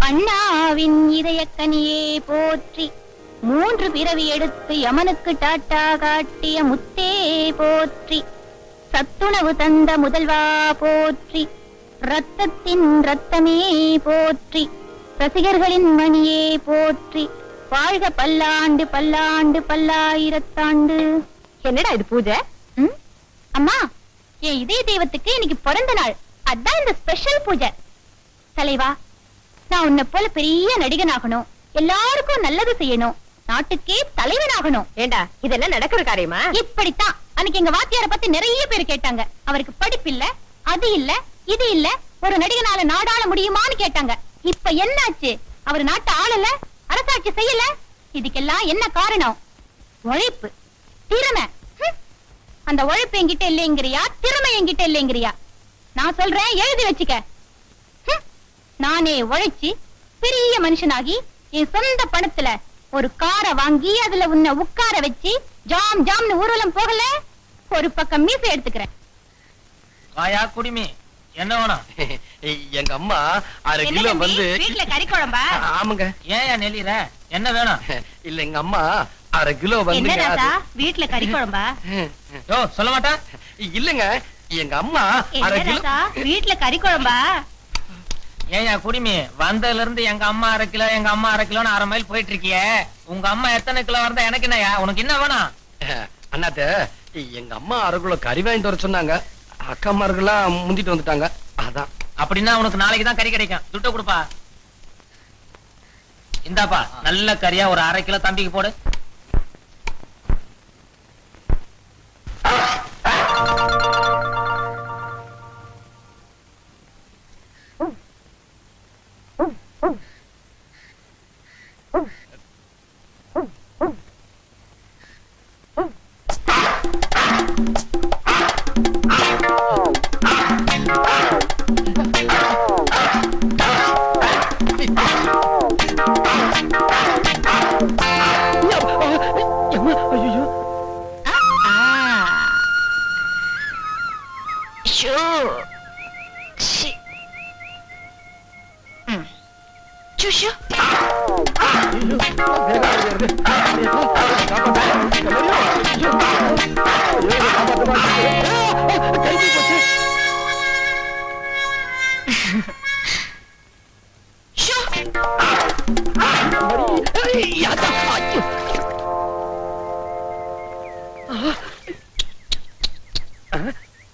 அண்ணாவின் இதயக்கனியே போற்றி, மூன்று பிறவி எடுத்து யமனுக்கு டாட்டா காட்டிய முத்தே போற்றி, சத்துணவு தந்த முதல்வா போற்றி, ரத்தத்தின் ரத்தமே போற்றி, ரசிகர்களின் மணியே போற்றி, வாழ்க பல்லாண்டு பல்லாண்டு பல்லாயிரத்தாண்டு. என்னடா இது பூஜை? அம்மா, என் இதய தெய்வத்துக்கு இன்னைக்கு பிறந்த நாள், அதான் இந்த ஸ்பெஷல் பூஜை. தலைவா, நான் உன்னை போல பெரிய நடிகன் ஆகணும், எல்லாருக்கும் நல்லது செய்யணும், நாட்டுக்கே தலைவனாகணும். ஏண்டா இதெல்லாம் நடக்கிற காரியமா? இப்படித்தான் அன்னைக்கு எங்க வாத்தியாரை பத்தி நிறைய பேர் கேட்டாங்க. அவருக்கு படிப்பு இல்ல, அது இல்ல, இது இல்ல, ஒரு நடிகனால நாடாள முடியுமான்னு கேட்டாங்க. இப்ப என்னாச்சு? அவர் நாட்டை ஆளல, அரசாட்சி செய்யல. இதுக்கெல்லாம் என்ன காரணம்? உழைப்பு, திறமை. அந்த உழைப்பு என்கிட்ட இல்லைங்கிறியா, திறமை என்கிட்ட இல்லைங்கிறியா? நான் சொல்றேன், எழுதி வச்சுக்க. நானே உழைச்சி பெரிய மனுஷனாகி என் சொந்த பணத்துல ஒரு காரை வாங்கி அதுல உன்னை உட்கார வச்சு ஜாம் ஜாம்னு ஊர்வலம் போகல, ஒரு பக்கம் மீசை எடுத்துக்கிறேன். வாயா குடிமி, என்ன வேணும்? எங்க அம்மா 1/2 கிலோ வந்து வீட்டுல கறி குழம்பா? ஆமாங்க. ஏன் நெளிற? என்ன வேணும்? இல்ல எங்க அம்மா 1/2 கிலோ வந்து வீட்டுல கறி குழம்பா? யோ சொல்ல மாட்டா? இல்லங்க, எங்க அம்மா 1/2 கிலோ வீட்டுல கறி குழம்பா? ஏயா குடிமி, வந்ததுல இருந்து எங்க அம்மா 1/2 கிலோ, எங்க அம்மா 1/2 கிலோன்னு 1/2 மைல் போயிட்டு இருக்கிய. உங்க அம்மா எத்தனை கிலோ இருந்தா எனக்கு என்னயா? உனக்கு என்ன வேணும்? அண்ணாத்த, எங்க அம்மா 1/2 கிலோ கறி வாங்கிட்டு வர சொன்னாங்க. அக்காமார்கள்லாம் முந்திட்டு வந்துட்டாங்க, அதான். அப்படின்னா உனக்கு நாளைக்கு தான் கறி கிடைக்கும். துட்ட கொடுப்பா. இந்தாப்பா, நல்ல கறியா ஒரு 1/2 கிலோ தம்பிக்கு போடு.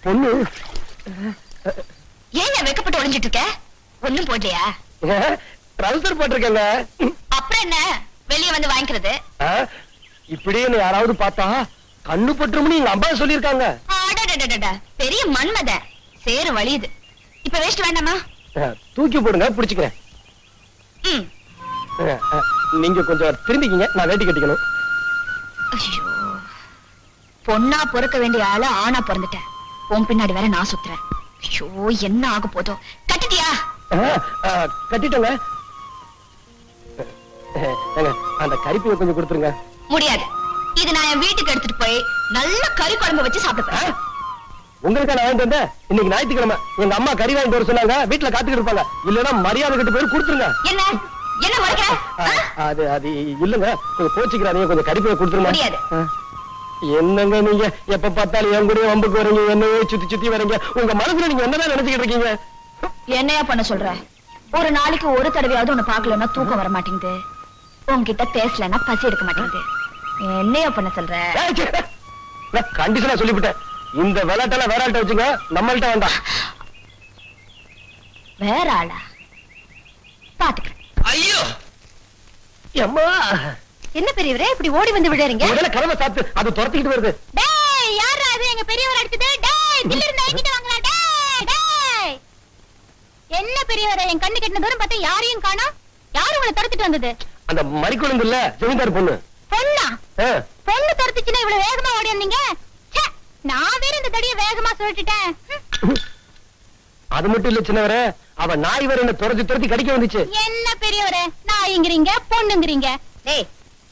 பொண்ணு ஏன் வெக்கப்பட்டு ஒளிஞ்சிட்டு இருக்க? ஒண்ணும் போடலையா? ட்ரவுசர் போட்டிருக்கேங்க. அப்புறம் என்ன, வெளியே வந்து வாங்கிக்கிறது? இப்படியே யாராவது பார்த்தா கண்ணு பட்டுரும்னு எங்க அம்மா சொல்லிருக்காங்க. பெரிய மன்மத சேரு வலியுது. இப்ப வேஸ்ட் வேண்டாமா? தூக்கி போடுங்க, பிடிச்சுக்கிறேன். நீங்க கொஞ்சம் திரும்பிக்கிங்க, நான் வேட்டி கட்டிக்கணும். பொண்ணா பொறுக்க வேண்டிய ஆளு ஆணா பிறந்துட்டேன். உன் பின்னாடி வேற நான் சுத்துறேன். ஐயோ, என்ன ஆக போதோ. கட்டிட்டியா? கட்டிட்டங்க. அந்த கறிப்பையை கொஞ்சம் கொடுத்துருங்க. முடியாது. இது நான் என் வீட்டுக்கு எடுத்துட்டு போய் நல்ல கறி குழம்பு வச்சு சாப்பிடுறேன். உங்களுக்கு நான் வாங்கிட்டு வந்தேன். இன்னைக்கு ஞாயிற்றுக்கிழமை எங்க அம்மா கறி வாங்கிட்டு வர சொன்னாங்க. வீட்டுல காத்துக்கிட்டு இருப்பாங்க. இல்லன்னா மரியாதை கிட்ட போய் கொடுத்துருங்க. என்ன என்ன மறைக்கிற? அது அது இல்லங்க, கொஞ்சம் கோச்சிக்கிறாதீங்க, கொஞ்சம் கறிப்பையை கொடுத்துருங்க. முடியாது. என்னங்க நீங்க எப்ப பார்த்தாலும் என் கூட வம்புக்கு வரீங்க, என்னையே சுத்தி சுத்தி வரீங்க. உங்க மனசுல நீங்க என்னதான் நினைச்சுக்கிட்டு இருக்கீங்க? என்னையா பண்ண சொல்ற? ஒரு நாளைக்கு ஒரு தடவையாவது உன்னை பாக்கலன்னா தூக்கம் வர மாட்டேங்குது. உன்கிட்ட பேசலன்னா பசி எடுக்க மாட்டேங்குது. என்னையா பண்ண சொல்ற? கண்டிஷனா சொல்லிவிட்டேன். இந்த விளையாட்டெல்லாம் வேற ஆள்கிட்ட வச்சுங்க, நம்மள்ட்ட வேண்டாம். வேற ஆளா? பாத்துக்கிறேன். ஐயோ அம்மா, என்ன பெரியவரே இப்படி ஓடி வந்து விடுறீங்க? முதல்ல கதவை சாத்து, அது துரத்திக்கிட்டு வருது. டேய், யாரா அது? எங்க பெரியவர் அடிச்சது. டேய், தில்ல இருந்து என்கிட்ட வாங்கடா. டேய் டேய், என்ன பெரியவரே, என் கண்ணு கெட்டின தூரம் பார்த்தா யாரையும் காணோம். யாரு உங்களை துரத்திட்டு வந்தது? அந்த மறிக்குழந்து இல்ல, ஜமீன்தார் பொண்ணு. பொண்ணா? பொண்ணு துரத்துச்சுன்னா இவ்வளவு வேகமா ஓடி வந்தீங்க? நான் வேற இந்த தடிய வேகமா சொல்லிட்டேன். அது மட்டும் இல்ல சின்னவரே, அவ நாய் வேற என்ன துரத்தி துரத்தி கடிக்க வந்துச்சு. என்ன பெரியவரே, நாய்ங்கிறீங்க பொண்ணுங்கிறீங்க. டேய்,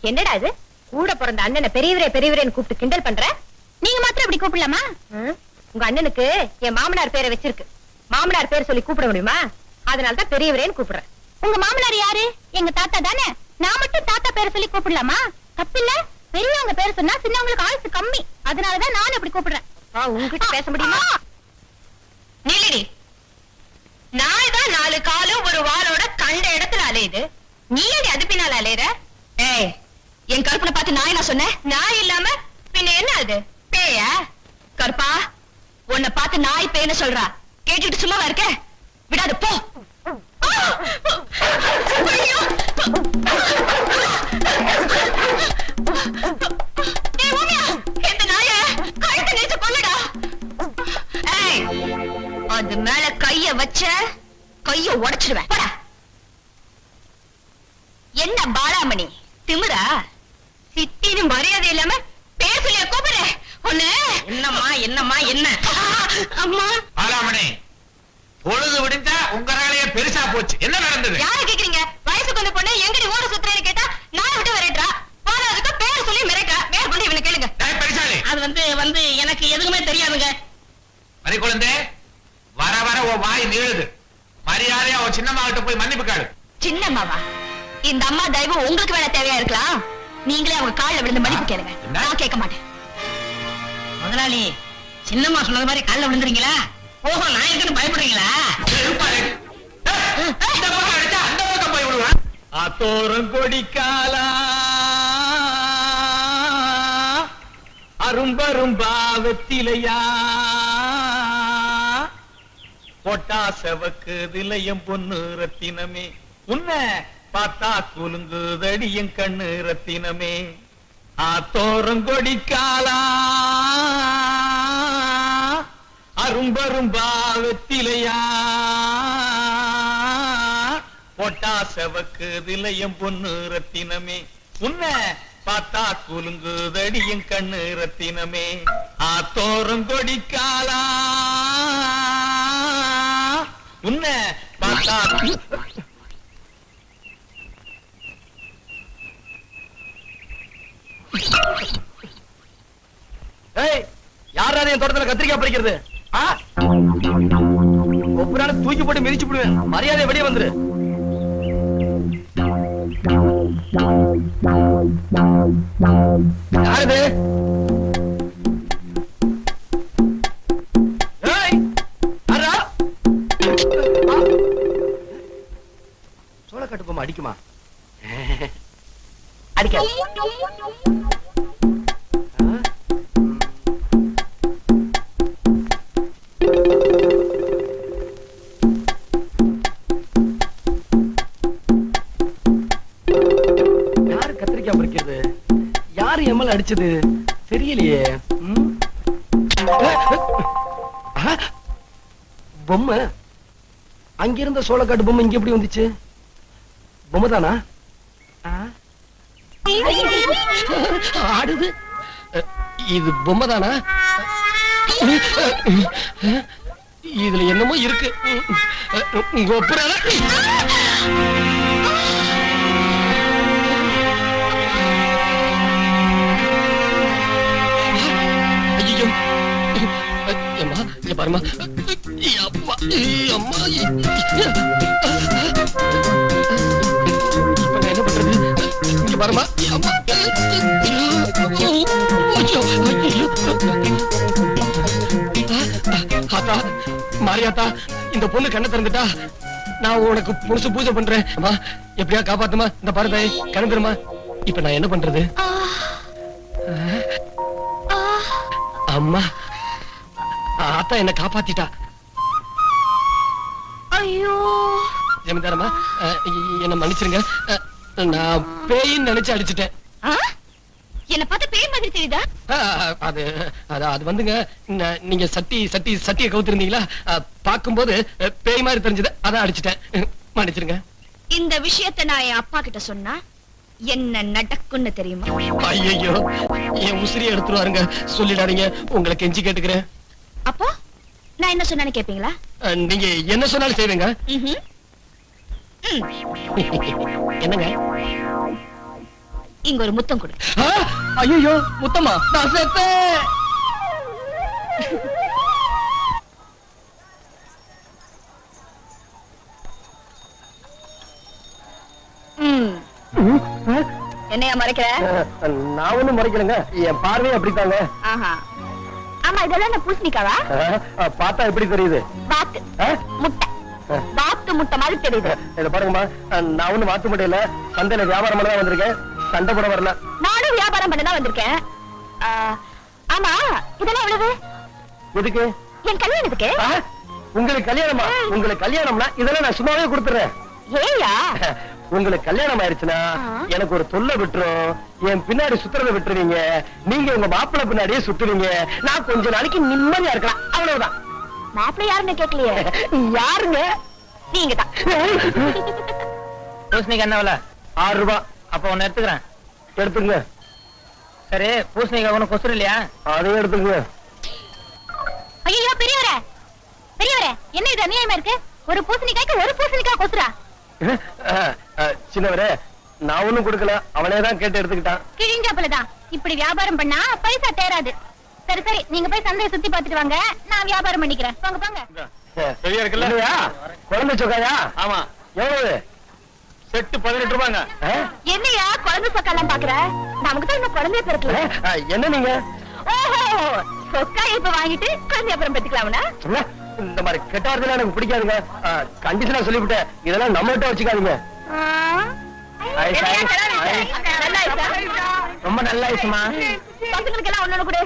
என்னடா இது? கூட பிறந்த அண்ணனை பெரியவரே பெரியவரேன்னு கூப்பிட்டு கிண்டல் பண்ற? நீங்க மாத்திரம் இப்படி கூப்பிடலாமா? உங்க அண்ணனுக்கு என் மாமனார் பேரை வச்சிருக்கு. மாமனார் பேர் சொல்லி கூப்பிட முடியுமா? அதனாலதான் பெரியவரேன்னு கூப்பிடுறேன். உங்க மாமனார் யாரு? எங்க தாத்தா தானே. நான் மட்டும் தாத்தா பேரை சொல்லி கூப்பிடலாமா? தப்பில்ல. பெரியவங்க பேர் சொன்னா சின்னவங்களுக்கு ஆயுசு கம்மி. அதனாலதான் நான் அப்படி கூப்பிடுறேன். உங்ககிட்ட பேச முடியுமா? நீலடி, நாய் தான் 4 காலும் ஒரு வாளோட கண்ட இடத்துல அலையுது. நீ ஏடி அது பின்னால அலையுற? ஏய், என் கருப்பனை பார்த்து நாய் நான் சொன்னேன்? நாய் இல்லாம பின்ன என்ன அது? பேயா? கருப்பா, உன்னை பார்த்து நாய் பேய்னு சொல்றா. கேட்டுட்டு சும்மாவா இருக்க? விடாது போ. ஐயோ! ஏய் ஓமியா, இந்த நாய கழுத்தை நெரிச்சு கொல்லுடா. ஏய், அது மேல கைய வச்ச கைய உடைச்சிடுவேன். போடா. என்ன பாலாமணி திமிரா? சித்தின்னு மரியாதை இல்லாம பேர் சொல்லிய கூப்பிடுற ஒண்ணு. என்னம்மா என்னம்மா என்ன? அம்மா, பாலாமணி, பொழுது விடிஞ்சா உங்க வேலைய பெருசா போச்சு. என்ன நடந்தது? யாரை கேக்குறீங்க? வயசுக்கு வந்த பொண்ணு எங்கடி ஊர சுத்துறேன்னு கேட்டா நான் விட்டு விரட்டுறா. போனதுக்கு பேர் சொல்லி மிரட்டா. பேர் கொண்டு இவனை கேளுங்க. டேய் பெருசாலி, அது வந்து எனக்கு எதுவுமே தெரியாதுங்க. மறி குழந்தை, வர வர உன் வாய் நீளுது. மரியாதையா உன் சின்னம்மாகிட்ட போய் மன்னிப்பு கேளு. சின்னம்மாவா? இந்த அம்மா தயவு உங்களுக்கு வேணா தேவையா இருக்கலாம். நீங்களே அவங்க கால்ல விழுந்து மன்னிப்பு கேளுங்க. நான் கேட்க மாட்டேன். முதலாளி, சின்னம்மா சொன்னது மாதிரி கால்ல விழுந்துறீங்களா? ஓஹோ, நான் இருக்குன்னு பயப்படுறீங்களா? இருப்பாரு. இந்த பக்கம் அடிச்சா அந்த பக்கம் போய் விடுவான். ஆத்தோரம் கொடிக்காலா அரும்பரும்பா வெத்திலையா பொட்டா செவக்கு திலையம் பொண்ணு ரத்தினமே உன்னை பார்த்தா குலுங்குதடி என் கண்ணு ரத்தினமே. ஆத்தோரம் கொடிக்காலா அரும்பரும்பா வெத்திலையா பொட்டா செவக்கு திலையம் பொண்ணு ரத்தினமே உன்னை பார்த்தா குலுங்குதடி என் கண்ணு ரத்தினமே. ஆத்தோரம் கொடிக்காலா உன்னை பார்த்தா யாராவது என் தோட்டத்துல கத்திரிக்காய் பறிக்கிறது? ஒவ்வொரு நாள் தூக்கி போட்டு மிதிச்சு விடுவேன். மரியாதை வெளியே வந்துரு. யாரு? சோளக்காட்டு பொம்மை அடிக்குமா? அடிக்க அடிச்சது தெரியலையே. பொம்மை அங்கிருந்த சோளக்காட்டு பொம்மை இங்க எப்படி வந்துச்சு? பொம்மை தானா? ஆடுது. இது பொம்மை தானா? இதுல என்னமோ இருக்கு. உங்க ஒப்புறால பாருமா. இப்ப நான் என்ன பண்றது? இங்க பாருமா. ஆத்தா, மாரியாத்தா, இந்த பொண்ணு கண்ணை திறந்துட்டா. நான் உனக்கு புதுசு பூஜை பண்றேன். அம்மா, எப்படியா காப்பாத்துமா. இந்த பாருதாய் கணந்துருமா. இப்ப நான் என்ன பண்றது? அம்மா, ஆத்தா என்ன காப்பாத்திட்டா. ஐயோ ஜமீன்தாரம்மா, என்ன மன்னிச்சிருங்க. நான் பேயின்னு நினைச்சு அடிச்சுட்டேன். என்ன பார்த்து பேய் மாதிரி தெரியுதா? அது அது வந்துங்க, நீங்க சட்டியை கவுத்திருந்தீங்களா, பாக்கும்போது பேய் மாதிரி தெரிஞ்சது, அதான் அடிச்சுட்டேன். மன்னிச்சிருங்க. இந்த விஷயத்தை நான் என் அப்பா கிட்ட சொன்னா என்ன நடக்கும்னு தெரியுமா? ஐயோ, என் உசிரியை எடுத்துருவாருங்க. சொல்லிடாதீங்க, உங்களை கெஞ்சி கேட்டுக்கிறேன். அப்போ நான் என்ன சொன்னான்னு கேப்பீங்களா? நீங்க என்ன சொன்னாலும் செய்வேங்க. என்னங்க? இங்க ஒரு முத்தம் கொடு. ஐயோ, முத்தமா? நான் செத்தேன். என்னையா மறைக்கிற? நான் ஒண்ணும் முறைக்கலங்க, என் பார்வையே அப்படித்தாங்க. ஆஹா. ஆமா, இதெல்லாம் பூசணிக்காவா? பார்த்தா எப்படி தெரியுது? வாத்து முட்டை, வாத்து முட்டை மாதிரி தெரியுது. இத பாருங்கம்மா, நான் ஒண்ணும் வாத்து முட்டை இல்ல, சந்தையில வியாபாரம் பண்ண தான் வந்திருக்கேன், சண்டை போட வரல. நானும் வியாபாரம் பண்ண தான் வந்திருக்கேன். ஆமா, இதெல்லாம் எவ்வளவு? எதுக்கு? என் கல்யாணத்துக்கு. உங்களுக்கு கல்யாணமா? உங்களுக்கு கல்யாணம்னா இதெல்லாம் நான் சும்மாவே கொடுத்துறேன். ஏயா? உங்களுக்கு கல்யாணம் ஆயிருச்சுன்னா எனக்கு ஒரு தொல்லை விட்டுரும், என் பின்னாடி சுத்துறதை விட்டுருவீங்க, நீங்க உங்க மாப்பிள்ளை பின்னாடியே சுத்துவீங்க, நான் கொஞ்ச நாளைக்கு நிம்மதியா இருக்கலாம், அவ்வளவுதான். மாப்பிள்ளை யாருன்னு கேட்கலையே. யாருங்க? நீங்க தான். பூசணிக்கு என்ன விலை? 6 ரூபாய். அப்ப ஒண்ணு எடுத்துக்கிறேன். எடுத்துங்க. சரி, பூசணிக்காய் ஒண்ணு கொசுறு இல்லையா? அதையும் எடுத்துங்க. ஐயோ பெரியவரே, பெரியவரே, என்ன இது அநியாயமா இருக்கு? ஒரு பூசணிக்காய்க்கு ஒரு பூசணிக்காய் கொசுரா? சின்னவரே, நான் ஒண்ணும் கொடுக்கல, அவனே தான் கேட்டு எடுத்துக்கிட்டான். கிழிஞ்சாப்புலதான். இப்படி வியாபாரம் பண்ணா பைசா தேராது. சரி சரி, நீங்க போய் சந்தையை சுத்தி பாத்துட்டு வாங்க, நான் வியாபாரம் பண்ணிக்கிறேன். போங்க போங்க. பெரிய இருக்குல்ல? குழந்தை சொக்காயா? ஆமா. எவ்வளவு? செட்டு 18 ரூபாங்க. என்னையா குழந்தை சொக்கெல்லாம் பாக்குற? நமக்கு தான் இந்த குழந்தைய பிறக்கல. என்ன நீங்க? ஓஹோ, சொக்கா இப்ப வாங்கிட்டு குழந்தை அப்புறம் பெற்றுக்கலாம்னா? இந்த மாதிரி கெட்டார்லாம் எனக்கு பிடிக்காதுங்க. கண்டிஷனா சொல்லிவிட்டேன், இதெல்லாம் நம்ம கிட்ட வச்சுக்காதீங்க. ரொம்ப நல்ல ஐசுமா. பசங்களுக்கு எல்லாம் ஒண்ணு கொடு.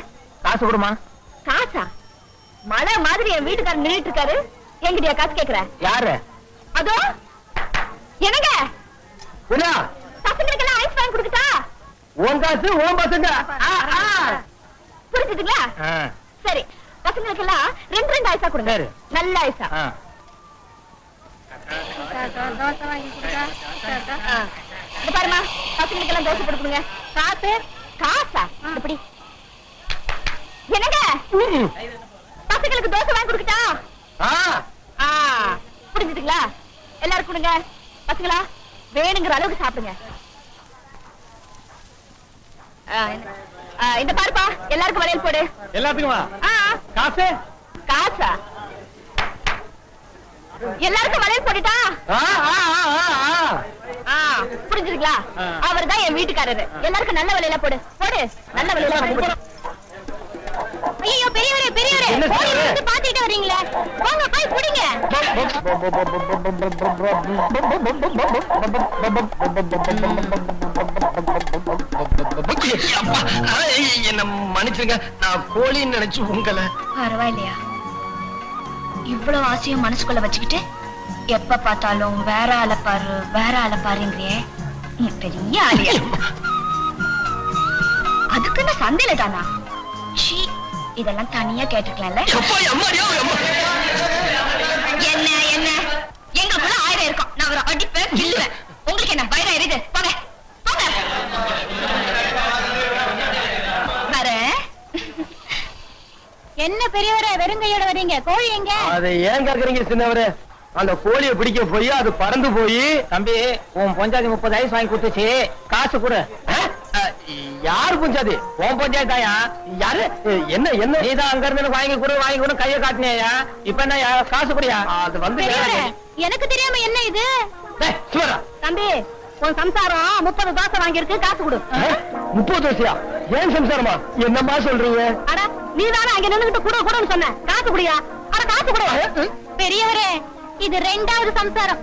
காசு கொடுமா. காசா? மழை மாதிரி என் வீட்டுக்காரர் நின்னுட்டு இருக்காரு, என்கிட்டயா காசு கேக்குற? யாரு? அதோ என்னங்க, என்ன? பசங்களுக்கு எல்லாம் ஐஸ் வாங்கி கொடுக்கட்டா? உன் காசு உன் பசங்க. புரிஞ்சுதுங்களா? சரி, பசங்களுக்கு எல்லாம் 2 ஐஸா கொடுங்க. சரி. நல்ல ஐஸா. இந்த பாருமா, பசங்களுக்கு எல்லாம் தோசை கொடுக்குங்க. காசு? காசா? இப்படி என்னங்க, பசங்களுக்கு தோசை வாங்கி கொடுக்கட்டா? புரிஞ்சுதுங்களா? எல்லாரும் கொடுங்க. பசங்களா, வேணுங்கிற அளவுக்கு சாப்பிடுங்க. இந்த பாருப்பா, எல்லாருக்கும் வளையல் போடு. எல்லாத்துக்குமா? காசு? காசா? எல்லாருக்கும் வளையல் போட்டுட்டா? புரிஞ்சுதுங்களா? அவர் தான் என் வீட்டுக்காரரு. எல்லாருக்கும் நல்ல வளையல போடு, போடு, நல்ல வளையல போடு. ஐயோ பெரியவரே, பெரியவரே, என்ன போய் செய்யறது? வந்து பாத்துக்கிட்டு வரீங்களே, போங்க போய் குடிங்க. என்ன மன்னிச்சுங்க, நான் கோழின்னு நினைச்சு உங்களை. பரவாயில்லையா? இவ்வளவு ஆசையும் மனசுக்குள்ள வச்சுக்கிட்டு எப்ப பார்த்தாலும் வேற ஆளை பாரு, வேற ஆளை பாருங்கிறியே, நீ பெரிய ஆளியா? அதுக்குன்னு சந்தையில தானா? இதெல்லாம் தனியா கேட்டுக்கலாம்ல. என்ன என்ன எங்களுக்குள்ள 1000 இருக்கும். நான் ஒரு அடிப்பேன், கில்லுவேன். உங்களுக்கு என்ன பயிரா இருக்குது? போங்க போங்க. வரேன். என்ன பெரியவரே, வெறுங்கையோட வரீங்க? கோழி எங்க? அதை ஏன் கேக்குறீங்க சின்னவரே? அந்த கோழியை பிடிக்க போய் அது பறந்து போய். தம்பி, உன் பொஞ்சாதி 30 ஐஸ் வாங்கி கொடுத்துச்சு, காசு கொடு. யாரு புஞ்சாதி? உன் பொஞ்சாதாயா? யாரு? என்ன என்ன? நீதான் அங்க இருந்து வாங்கி கொடு கைய காட்டினியா? இப்ப என்ன காசு குடியா? அது வந்து பெரியவரே, எனக்கு தெரியாம என்ன இது? சிவரா, தம்பி, உன் சம்சாரம் 30 தோசை வாங்கியிருக்கு, காசு கொடு. 30 தோசையா? ஏன் சம்சாரமா? என்னம்மா சொல்றீங்க? அட, நீ தானே அங்க நின்னுகிட்டு கூட கூடன்னு சொன்ன. காசு குடியா? அட காசு கொடு. பெரியவரே, இது 2வது சம்சாரம்.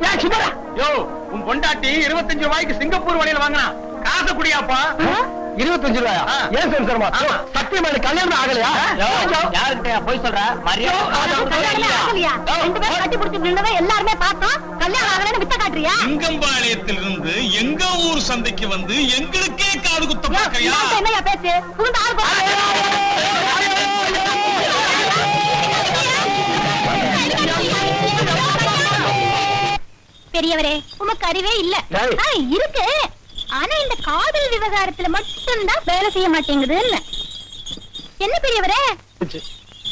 உன் பொண்டாட்டி 25 ரூபாய்க்கு சிங்கப்பூர் வழியில வாங்கினா, காசு குடியாப்பா. 25 ரூபாயா? ஏன் சம்சாரமா? சத்தியமா எனக்கு கல்யாணம் ஆகலையா? யாருக்கிட்ட போய் சொல்ற? கல்யாணமே ஆகலையா? 2 பேரும் கட்டி பிடிச்சு நின்னதை எல்லாருமே பார்த்தோம். கல்யாணம் ஆகலைன்னு வித்த காட்டுறியா? சிங்கம்பாளையத்திலிருந்து எங்க ஊர் சந்தைக்கு வந்து எங்களுக்கே காது குத்த யோ, பாக்கையா? இவன்ட்ட என்னய்யா பேச்சு? புகுந்து ஆள் போடு. பெரியவரே, உமக்கு அறிவே இல்ல. இருக்கு, ஆனா இந்த காதல் விவகாரத்துல மட்டும்தான் வேலை செய்ய மாட்டேங்குது. என்ன பெரியவரே,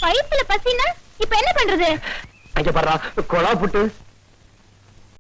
வயிற்றுல பசினா இப்ப என்ன பண்றது? அங்க பாரு, கொலா புட்டு